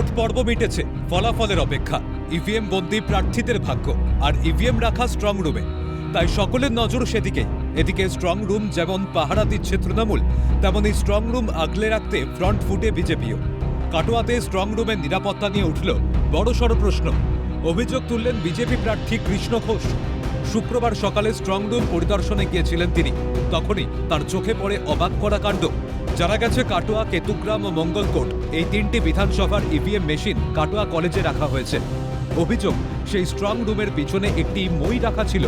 Vote পর্ব মিটেছে, ফলাফলের অপেক্ষা। ইভিএম বন্দী প্রার্থীদের ভাগ্য, আর ইভিএম রাখা স্ট্রং রুমে। তাই সকলের নজর সেদিকে। এদিকে স্ট্রং রুম যেমন পাহারা দিচ্ছে তৃণমূল, তেমনই স্ট্রং রুম আগলে রাখতে ফ্রন্ট ফুটে বিজেপিও। কাটোয়াতে স্ট্রং রুমের নিরাপত্তা নিয়ে উঠল বড়সড় প্রশ্ন। অভিযোগ তুললেন বিজেপি প্রার্থী কৃষ্ণ ঘোষ। শুক্রবার সকালে স্ট্রং রুম পরিদর্শনে গিয়েছিলেন তিনি। তখনই তার চোখে পড়ে অবাক করা কাণ্ড। জানা গেছে কাটোয়া, কেতুগ্রাম ও মঙ্গলকোট এই তিনটি বিধানসভার ইভিএম মেশিন কাটোয়া কলেজে রাখা হয়েছে। অভিযোগ, সেই স্ট্রং রুমের পিছনে একটি মই রাখা ছিল।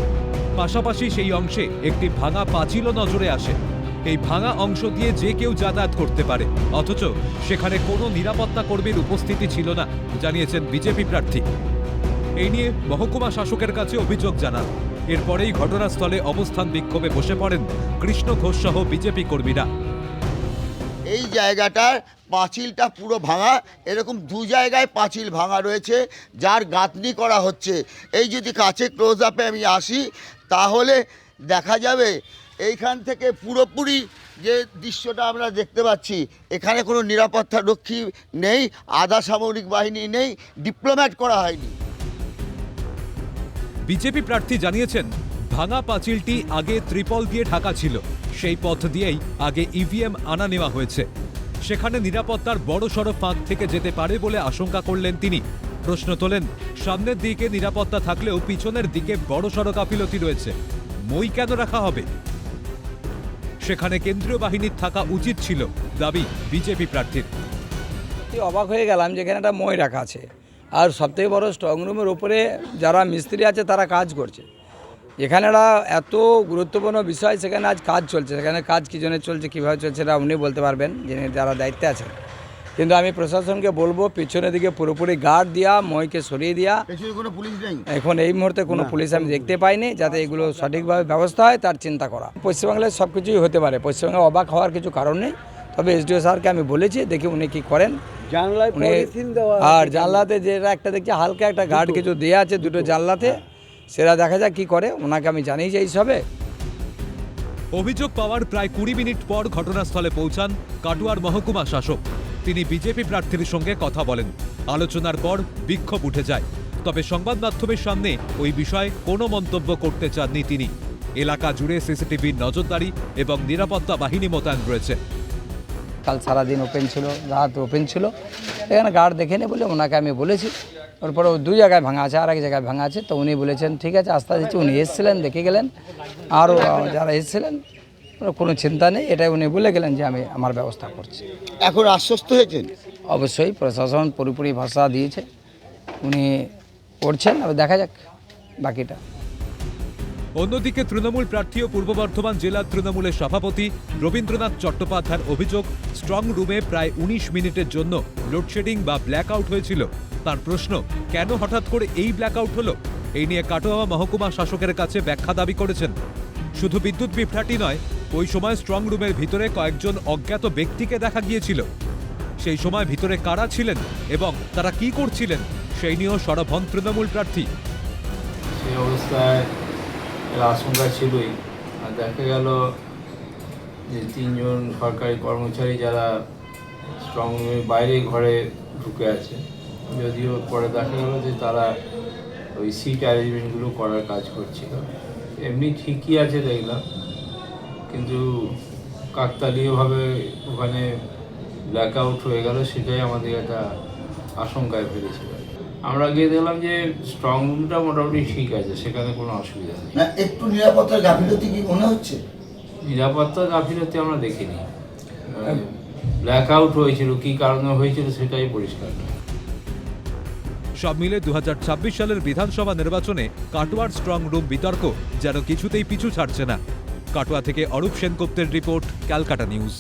পাশাপাশি সেই অংশে একটি ভাঙা পাঁচিলও নজরে আসে। এই ভাঙা অংশ দিয়ে যে কেউ যাতায়াত করতে পারে, অথচ সেখানে কোনো নিরাপত্তা কর্মীর উপস্থিতি ছিল না, জানিয়েছেন বিজেপি প্রার্থী। এই নিয়ে মহকুমা শাসকের কাছে অভিযোগ জানান। এরপরেই ঘটনাস্থলে অবস্থান বিক্ষোভে বসে পড়েন কৃষ্ণ ঘোষ সহ বিজেপি কর্মীরা। এই জায়গাটার পাঁচিলটা পুরো ভাঙা, এরকম দু জায়গায় পাঁচিল ভাঙা রয়েছে, যার গাঁথনি করা হচ্ছে। এই যদি কাছে ক্লোজ আপে আমি আসি, তাহলে দেখা যাবে এইখান থেকে পুরোপুরি যে দৃশ্যটা আমরা দেখতে পাচ্ছি, এখানে কোনো নিরাপত্তা রক্ষী নেই, আধা সামরিক বাহিনী নেই, ডিপ্লোম্যাট করা হয়নি। বিজেপি প্রার্থী জানিয়েছেন, ভাঙা পাঁচিলটি আগে ত্রিপল দিয়ে ঢাকা ছিল। সেই পথ দিয়েই আগে ইভিএম আনা নেওয়া হয়েছে। সেখানে নিরাপত্তার বড়সড় ফাঁক থেকে যেতে পারে বলে আশঙ্কা করলেন তিনি। প্রশ্ন তোলেন, সামনের দিকে নিরাপত্তা থাকলেও পিছনের দিকে বড়সড় গাফিলতি রয়েছে, মই কেন রাখা হবে? সেখানে কেন্দ্রীয় বাহিনীর থাকা উচিত ছিল, দাবি বিজেপি প্রার্থীর। অবাক হয়ে গেলাম যেখানে একটা মই রাখা আছে, আর সবথেকে বড় স্ট্রং রুমের উপরে যারা মিস্ত্রি আছে তারা কাজ করছে। এখানে একটা এত গুরুত্বপূর্ণ বিষয়, সেখানে আজ কাজ চলছে। সেখানে কাজ কী জন্য চলছে, কীভাবে চলছে, সেটা উনি বলতে পারবেন, যিনি যারা দায়িত্বে আছেন। কিন্তু আমি প্রশাসনকে বলবো, পিছনের দিকে পুরোপুরি গার্ড দেওয়া, মইকে সরিয়ে দেওয়া। কোনো পুলিশ নেই এখন এই মুহূর্তে কোনো পুলিশ আমি দেখতে পাইনি, যাতে এগুলো সঠিকভাবে ব্যবস্থা হয় তার চিন্তা করা। পশ্চিমবাংলায় সব কিছুই হতে পারে, পশ্চিমবঙ্গে অবাক হওয়ার কিছু কারণ নেই। তবে এসডিও স্যারকে আমি বলেছি, দেখি উনি কী করেন। আর জানলাতে যেটা একটা দেখছি হালকা একটা গার্ড কিছু দেওয়া আছে দুটো জানলাতে, সেটা দেখা যাক কী করে। ওনাকে আমি জানিয়েছি এই সবে। অভিযোগ পাওয়ার প্রায় 20 মিনিট পর ঘটনাস্থলে পৌঁছান কাটোয়ার মহকুমা শাসক। তিনি বিজেপি প্রার্থীর সঙ্গে কথা বলেন। আলোচনার পর বিক্ষোভ উঠে যায়। তবে সংবাদ মাধ্যমের সামনে ওই বিষয়ে কোনো মন্তব্য করতে চাননি তিনি। এলাকা জুড়ে সিসিটিভির নজরদারি এবং নিরাপত্তা বাহিনী মোতায়েন রয়েছে। কাল সারাদিন ওপেন ছিল, রাত ওপেন ছিল। এখানে গার্ড দেখেনি বলে ওনাকে আমি বলেছি। ওরপরে দুই জায়গায় ভাঙা আছে, আর এক জায়গায় ভাঙা আছে। তো উনি বলেছেন ঠিক আছে, আস্থা দিচ্ছি। উনি এসেছিলেন, দেখে গেলেন। আরও যারা এসেছিলেন, কোনো চিন্তা নেই, এটাই উনি বলে গেলেন যে আমি আমার ব্যবস্থা করছি। এখন আশ্বস্ত হয়েছেন? অবশ্যই প্রশাসন পুরোপুরি ভাষা দিয়েছে, উনি করছেন। এবার দেখা যাক বাকিটা। অন্যদিকে তৃণমূল প্রার্থী ও পূর্ব বর্ধমান জেলা তৃণমূলের সভাপতি রবীন্দ্রনাথ চট্টোপাধ্যায়ের অভিযোগ, স্ট্রং রুমে প্রায় 19 মিনিটের জন্য লোডশেডিং বা ব্ল্যাকআউট হয়েছিল। তার প্রশ্ন, কেন হঠাৎ করে এই ব্ল্যাকআউট হলো? এই নিয়ে কাটোয়া মহকুমা শাসকের কাছে ব্যাখ্যা দাবি করেছেন। শুধু বিদ্যুৎ বিভ্রাটি নয়, ওই সময় স্ট্রং রুমের ভিতরে কয়েকজন অজ্ঞাত ব্যক্তিকে দেখা গিয়েছিল। সেই সময় ভিতরে কারা ছিলেন এবং তারা কি করছিলেন, সেই নিয়েও সরব হন তৃণমূল প্রার্থী। সেই অবস্থায় আশঙ্কা ছিলই। আর দেখা গেল যে 3 জন সরকারি কর্মচারী যারা স্ট্রং রুমের বাইরে ঘরে ঢুকে আছে। যদিও পরে দেখা গেল যে তারা ওই সিট অ্যারেঞ্জমেন্টগুলো করার কাজ করছিল। এমনি ঠিকই আছে দেখলাম, কিন্তু কাকতালীয়ভাবে ওখানে ব্ল্যাকআউট হয়ে গেল, সেটাই আমাদের একটা আশঙ্কায় ফেলেছিল। আমরা গিয়ে দেখলাম যে স্ট্রং রুমটা মোটামুটি ঠিক আছে, সেখানে কোনো অসুবিধা নেই। না, একটু নিরাপত্তার গাফিলতি কি মনে হচ্ছে? নিরাপত্তার গাফিলতি আমরা দেখিনি। ব্ল্যাকআউট হয়েছিল, কী কারণে হয়েছিল সেটাই পরিষ্কার। সব মিলে 2026 সালের বিধানসভা নির্বাচনে কাটোয়ার স্ট্রং রুম বিতর্ক যেন কিছুতেই পিছু ছাড়ছে না। কাটোয়া থেকে অরূপ সেনগুপ্তের রিপোর্ট, ক্যালকাটা নিউজ।